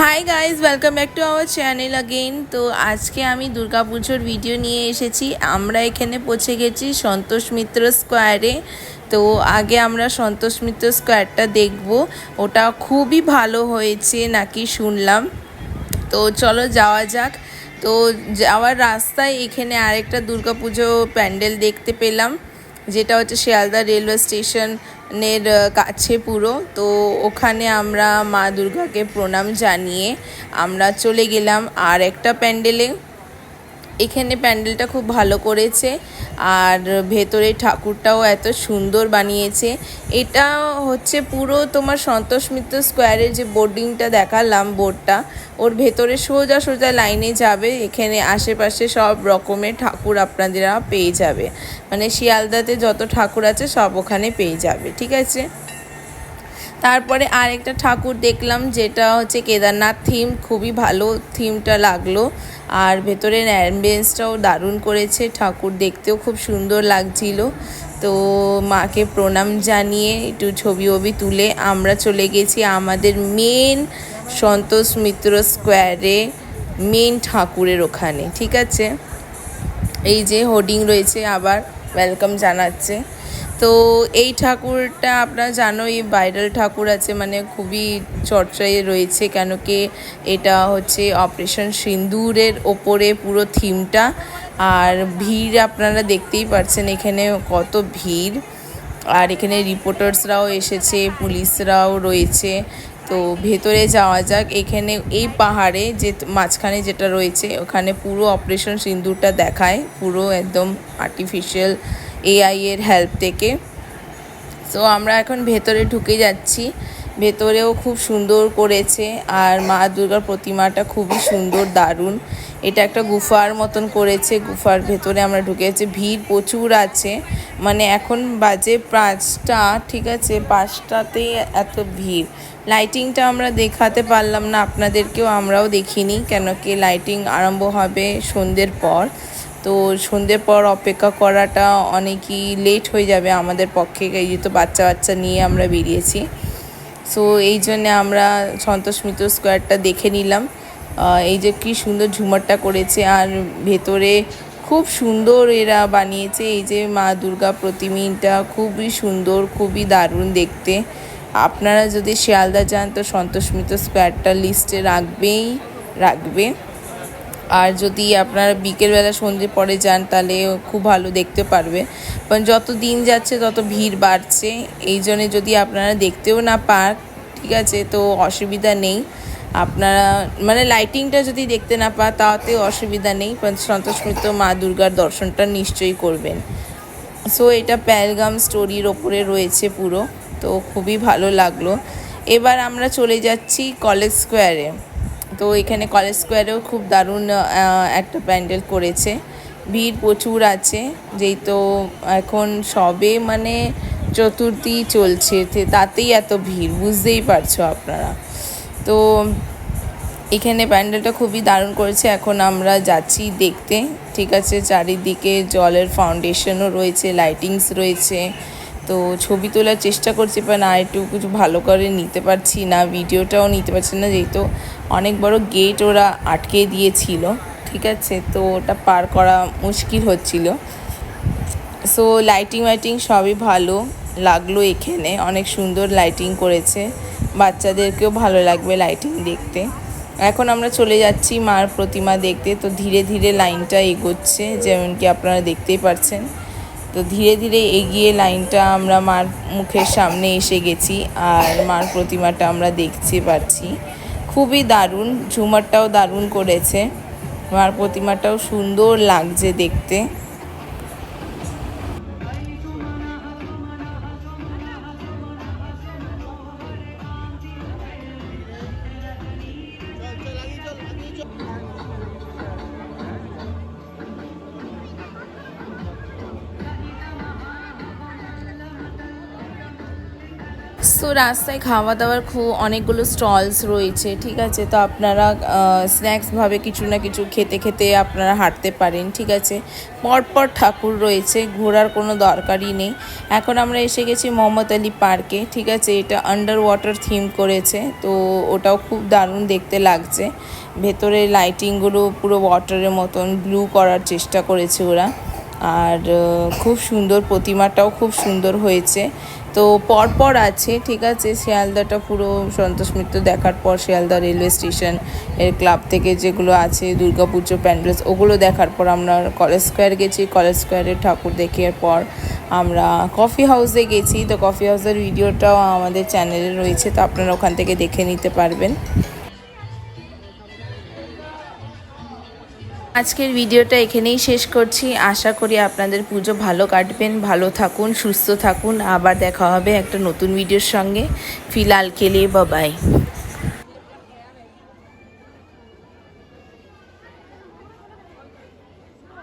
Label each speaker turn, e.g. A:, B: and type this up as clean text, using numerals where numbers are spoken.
A: Hi guys, welcome back to our channel again. তো আজকে আমি দুর্গাপুজোর ভিডিও নিয়ে এসেছি। আমরা এখানে পৌঁছে গেছি সন্তোষ মিত্র স্কোয়ারে। তো আগে আমরা সন্তোষ মিত্র স্কোয়ারটা দেখব, ওটা খুবই ভালো হয়েছে নাকি শুনলাম। তো চলো যাওয়া যাক। তো যাওয়ার রাস্তায় এখানে আরেকটা দুর্গাপুজো প্যান্ডেল দেখতে পেলাম, যেটা হচ্ছে শিয়ালদা রেলওয়ে স্টেশনের কাছে পুরো। তো ওখানে আমরা মা দুর্গাকে প্রণাম জানিয়ে আমরা চলে গেলাম আর একটা প্যান্ডেলে। এখানে প্যান্ডেলটা খুব ভালো করেছে আর ভেতরে ঠাকুরটাও এত সুন্দর বানিয়েছে। এটা হচ্ছে পুরো তোমার সন্তোষ মিত্র স্কোয়ারের যে বোর্ডিংটা দেখালাম, বোর্ডটা ওর ভেতরে সোজা সোজা লাইনে যাবে। এখানে আশেপাশে সব রকমের ঠাকুর আপনারা পেয়ে যাবে, মানে শিয়ালদাতে যত ঠাকুর আছে সব ওখানে পেয়ে যাবে, ঠিক আছে। তারপরে আরেকটা ঠাকুর দেখলাম, যেটা হচ্ছে কেদারনাথ থিম, খুবই ভালো থিমটা লাগলো। আর ভেতরের অ্যাম্বিয়েন্সটাও দারুণ করেছে, ঠাকুর দেখতেও খুব সুন্দর লাগছিল। তো মাকে প্রণাম জানিয়ে একটু ছবি তুলে আমরা চলে গেছি আমাদের মেন সন্তোষ মিত্র স্কোয়ারে, মেন ঠাকুরের ওখানে, ঠিক আছে। এই যে হোর্ডিং রয়েছে, আবার ওয়েলকাম জানাচ্ছে। তো এই ঠাকুরটা আপনারা জানো, এই ভাইরাল ঠাকুর আছে, মানে খুবই চর্চায় রয়েছে, কেন কি এটা হচ্ছে অপারেশন সিন্দুরের ওপরে পুরো থিমটা। আর ভিড় আপনারা দেখতেই পাচ্ছেন এখানে কত ভিড়। আর এখানে রিপোর্টার্সরাও এসেছে, পুলিশরাও রয়েছে। তো ভেতরে যাওয়া যাক। এখানে এই পাহাড়ে যে মাঝখানে যেটা রয়েছে, ওখানে পুরো অপারেশন সিন্দুরটা দেখায়, পুরো একদম আর্টিফিশিয়াল এআই এর হেল্প থেকে। তো আমরা এখন ভেতরে ঢুকে যাচ্ছি। ভেতরেও খুব সুন্দর করেছে আর মা দুর্গার প্রতিমাটা খুবই সুন্দর, দারুণ। এটা একটা গুফার মতন করেছে, গুফার ভেতরে আমরা ঢুকে যাচ্ছি। ভিড় প্রচুর আছে, মানে এখন বাজে 5টা, ঠিক আছে, 5টাতেই এত ভিড়। লাইটিংটা আমরা দেখাতে পারলাম না আপনাদেরকেও, আমরাও দেখিনি, কেন কি লাইটিং আরম্ভ হবে সন্ধ্যের পর। তো সন্ধ্যের পর অপেক্ষা করাটা অনেকই লেট হয়ে যাবে আমাদের পক্ষে, এই যেহেতু বাচ্চা নিয়ে আমরা বেরিয়েছি। সো এই জন্যে আমরা সন্তোষ মিত্র স্কোয়ারটা দেখে নিলাম। এই যে কি সুন্দর ঝুমারটা করেছে, আর ভেতরে খুব সুন্দর এরা বানিয়েছে। এই যে মা দুর্গা প্রতিমাটা খুবই সুন্দর, খুবই দারুণ দেখতে। আপনারা যদি শিয়ালদা যান তো সন্তোষ মিত্র স্কোয়ারটা লিস্টে রাখবে। আর যদি আপনারা বিকেলবেলা সন্ধ্যে পরে যান তাহলে খুব ভালো দেখতে পারবে। কারণ যত দিন যাচ্ছে তত ভিড় বাড়ছে, এই জন্যে যদি আপনারা দেখতেও না পান, ঠিক আছে, তো অসুবিধা নেই। আপনারা মানে লাইটিংটা যদি দেখতে না পান তাতেও অসুবিধা নেই, সন্তোষ মিত্র মা দুর্গার দর্শনটা নিশ্চয়ই করবেন। সো এটা প্যালগাম স্টোরির ওপরে রয়েছে পুরো, তো খুবই ভালো লাগলো। এবার আমরা চলে যাচ্ছি কলেজ স্কোয়ারে। তো এখানে কলেজ স্কোয়ারেও খুব দারুণ একটা প্যান্ডেল করেছে। ভিড় প্রচুর আছে, যেই তো এখন সবে মানে চতুর্থী চলছে, তাতেই এত ভিড়, বুঝতেই পারছো আপনারা। তো এখানে প্যান্ডেলটা খুবই দারুণ করেছে। এখন আমরা যাচ্ছি দেখতে, ঠিক আছে। চারিদিকে জলের ফাউন্ডেশনও রয়েছে, লাইটিংস রয়েছে। তো ছবি তোলার চেষ্টা করছি, বা না একটু কিছু ভালো করে নিতে পারছি না, ভিডিওটাও নিতে পারছি না, যেহেতু অনেক বড় গেট ওরা আটকে দিয়েছিল, ঠিক আছে। তো ওটা পার করা মুশকিল হচ্ছিল। সো লাইটিং সবই ভালো লাগলো, এখানে অনেক সুন্দর লাইটিং করেছে, বাচ্চাদেরকেও ভালো লাগবে লাইটিং দেখতে। এখন আমরা চলে যাচ্ছি মার প্রতিমা দেখতে। তো ধীরে ধীরে লাইনটা এগোচ্ছে, যেমন কি আপনারা দেখতেই পাচ্ছেন। তো ধীরে ধীরে এগিয়ে লাইনটা আমরা মার মুখের সামনে এসে গেছি, আর মার প্রতিমাটা আমরা দেখতে পাচ্ছি। খুবই দারুণ, ঝুমারটাও দারুণ করেছে, মার প্রতিমাটাও সুন্দর লাগছে দেখতে। সো সো রাস্তায় খাওয়া দাওয়ার অনেকগুলো স্টলস রয়েছে, ঠিক আছে। তো আপনারা স্ন্যাক্সভাবে কিছু না কিছু খেতে খেতে আপনারা হাঁটতে পারেন, ঠিক আছে। পরপর ঠাকুর রয়েছে, ঘোরার কোনো দরকারই নেই। এখন আমরা এসে গেছি মোহাম্মদ আলী পার্কে, ঠিক আছে। এটা আন্ডার ওয়াটার থিম করেছে, তো ওটাও খুব দারুণ দেখতে লাগছে। ভেতরে লাইটিংগুলো পুরো ওয়াটারের মতন ব্লু করার চেষ্টা করেছে ওরা। আর খুব সুন্দর, প্রতিমাটাও খুব সুন্দর হয়েছে। তো পরপর আছে, ঠিক আছে। শিয়ালদাটা পুরো সন্তোষ মিত্র দেখার পর শিয়ালদা রেলওয়ে স্টেশন এর ক্লাব থেকে যেগুলো আছে দুর্গাপুজো প্যান্ডেলস, ওগুলো দেখার পর আমরা কলেজ স্কোয়ার গেছি। কলেজ স্কোয়ারের ঠাকুর দেখার পর আমরা কফি হাউসে গেছি। তো কফি হাউসের ভিডিওটাও আমাদের চ্যানেলে রয়েছে, তো আপনারা ওখান থেকে দেখে নিতে পারবেন। আজকের ভিডিওটা এখানেই শেষ করছি। আশা করি আপনাদের পুজো ভালো কাটবেন, ভালো থাকুন, সুস্থ থাকুন। আবার দেখা হবে একটা নতুন ভিডিওর সঙ্গে। ফিলহাল কে লিয়ে বাই।